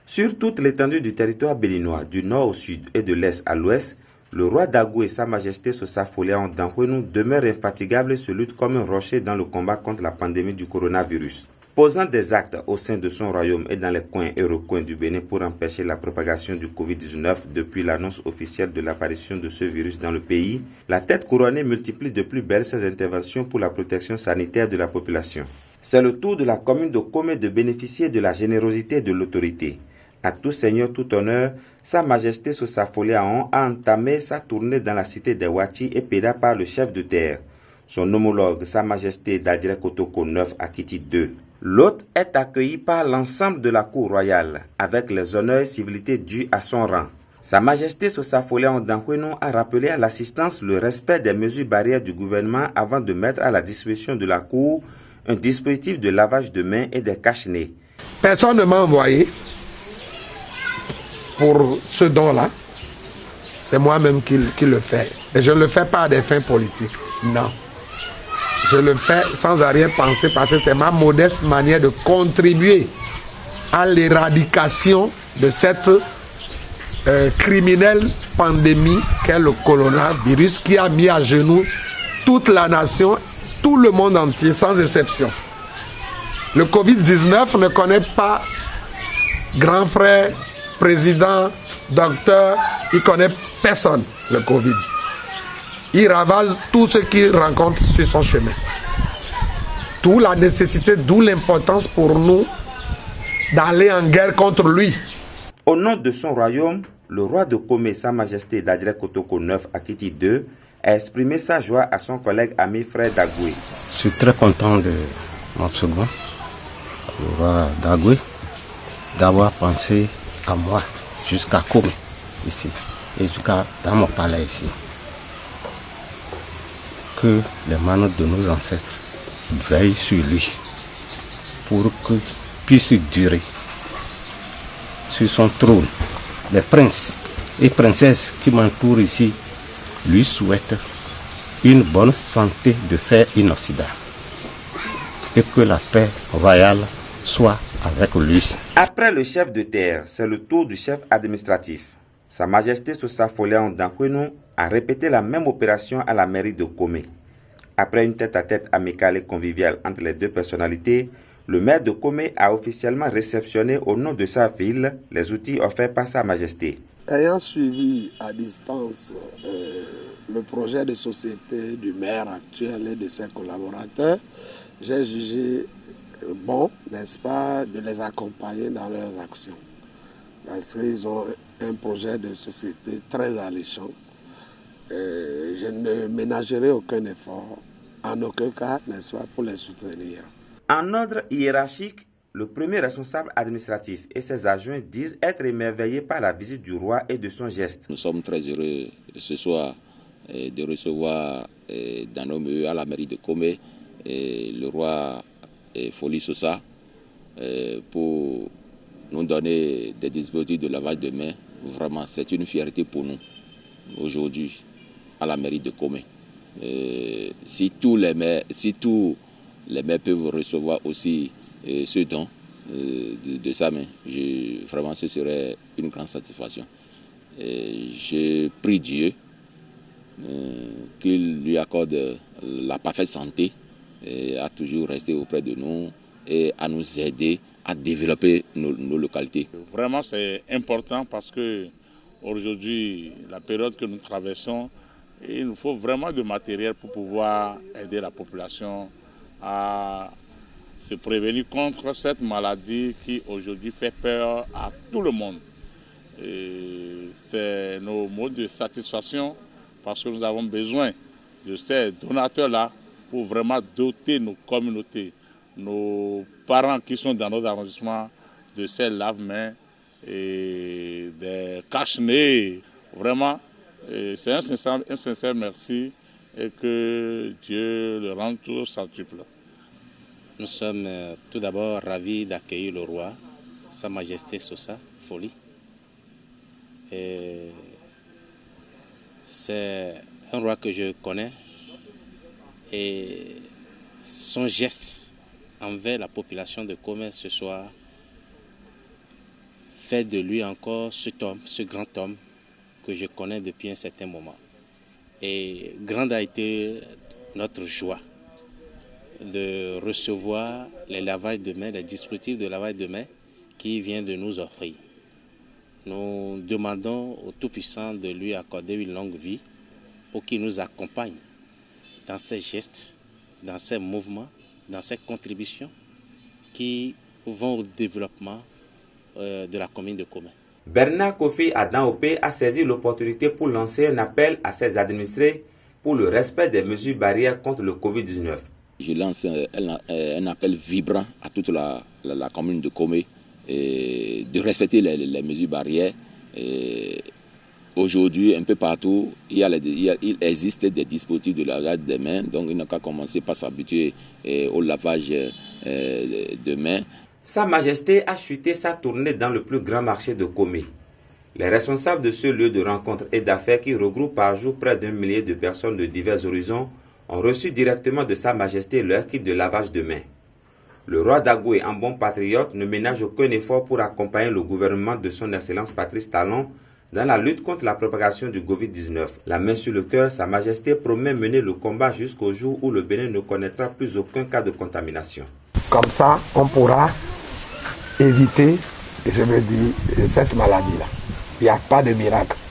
Sur toute l'étendue du territoire béninois, du nord au sud et de l'est à l'ouest, le roi Dagou et sa majesté Sosa Foléa Dankwenu demeurent infatigables et se luttent comme un rocher dans le combat contre la pandémie du coronavirus. Posant des actes au sein de son royaume et dans les coins et recoins du Bénin pour empêcher la propagation du Covid-19 depuis l'annonce officielle de l'apparition de ce virus dans le pays, la tête couronnée multiplie de plus belle ses interventions pour la protection sanitaire de la population. C'est le tour de la commune de Komé de bénéficier de la générosité de l'autorité. À tout seigneur, tout honneur, Sa Majesté Sosa Foléa a entamé sa tournée dans la cité de Ouachi et péda par le chef de terre, son homologue Sa Majesté Dadjire Kotoko IX Akiti II. L'hôte est accueilli par l'ensemble de la cour royale, avec les honneurs et civilités dus à son rang. Sa Majesté Sosa Foléa Dankwenu a rappelé à l'assistance le respect des mesures barrières du gouvernement avant de mettre à la disposition de la cour un dispositif de lavage de mains et des cache-nez. Personne ne m'a envoyé pour ce don-là. C'est moi-même qui le fais. Et je ne le fais pas à des fins politiques. Non. Je le fais sans arrière-pensée parce que c'est ma modeste manière de contribuer à l'éradication de cette criminelle pandémie qu'est le coronavirus qui a mis à genoux toute la nation, tout le monde entier, sans exception. Le Covid-19 ne connaît pas grand frère, président, docteur, il ne connaît personne, le Covid. Il ravage tout ce qu'il rencontre sur son chemin. D'où la nécessité, d'où l'importance pour nous d'aller en guerre contre lui. Au nom de son royaume, le roi de Komé, Sa Majesté Dadjire Kotoko IX Akiti II, a exprimé sa joie à son collègue ami frère Dagoué. Je suis très content de mon second, le roi Dagoué, d'avoir pensé à moi jusqu'à Komé, ici, et jusqu'à dans mon palais ici. Que les manos de nos ancêtres veillent sur lui pour qu'il puisse durer sur son trône. Les princes et princesses qui m'entourent ici lui souhaitent une bonne santé de fer inoxydable et que la paix royale soit avec lui. Après le chef de terre, c'est le tour du chef administratif. Sa Majesté Sosa Foléa Dankwenu a répété la même opération à la mairie de Komé. Après une tête-à-tête amicale et conviviale entre les deux personnalités, le maire de Komé a officiellement réceptionné au nom de sa ville les outils offerts par Sa Majesté. Ayant suivi à distance le projet de société du maire actuel et de ses collaborateurs, j'ai jugé bon, n'est-ce pas, de les accompagner dans leurs actions. Parce qu'ils ont un projet de société très alléchant. Je ne ménagerai aucun effort, en aucun cas, n'est-ce pas, pour les soutenir. En ordre hiérarchique, le premier responsable administratif et ses adjoints disent être émerveillés par la visite du roi et de son geste. Nous sommes très heureux ce soir de recevoir dans nos milieux à la mairie de Komé le roi Foli Sosa pour nous donner des dispositifs de lavage de mains. Vraiment, c'est une fierté pour nous aujourd'hui à la mairie de Komé. Si tous les maires peuvent recevoir aussi ce don de sa main, vraiment ce serait une grande satisfaction. Je prie Dieu qu'il lui accorde la parfaite santé et à toujours rester auprès de nous et à nous aider à développer nos localités. Vraiment c'est important parce que aujourd'hui, la période que nous traversons, il nous faut vraiment de matériel pour pouvoir aider la population à se prévenir contre cette maladie qui aujourd'hui fait peur à tout le monde. C'est nos mots de satisfaction parce que nous avons besoin de ces donateurs-là pour vraiment doter nos communautés, nos parents qui sont dans nos arrondissements de ces lave-mains et des cache-nez. Vraiment, c'est un sincère merci et que Dieu le rende tout centuple. Nous sommes tout d'abord ravis d'accueillir le roi, Sa Majesté Sosa Foli. C'est un roi que je connais et son geste envers la population de Komé ce soir fait de lui encore cet homme, ce grand homme que je connais depuis un certain moment. Et grande a été notre joie de recevoir les lavages de mains, les dispositifs de lavage de mains qu'il vient de nous offrir. Nous demandons au Tout-Puissant de lui accorder une longue vie pour qu'il nous accompagne dans ses gestes, dans ses mouvements, dans ses contributions qui vont au développement de la commune de Komé. Bernard Kofi Adam-Opé a saisi l'opportunité pour lancer un appel à ses administrés pour le respect des mesures barrières contre le Covid-19. Je lance un appel vibrant à toute la commune de Komé de respecter les mesures barrières. Aujourd'hui, un peu partout, il existe des dispositifs de lavage des mains, donc il n'a qu'à commencer par s'habituer au lavage de mains. Sa Majesté a chuté sa tournée dans le plus grand marché de Komé. Les responsables de ce lieu de rencontre et d'affaires qui regroupe par jour près d'1 millier de personnes de divers horizons ont reçu directement de Sa Majesté leur kit de lavage de mains. Le roi Dagoué, en bon patriote, ne ménage aucun effort pour accompagner le gouvernement de son Excellence Patrice Talon dans la lutte contre la propagation du Covid-19. La main sur le cœur, Sa Majesté promet mener le combat jusqu'au jour où le Bénin ne connaîtra plus aucun cas de contamination. Comme ça, on pourra éviter, je veux dire, cette maladie-là. Il n'y a pas de miracle.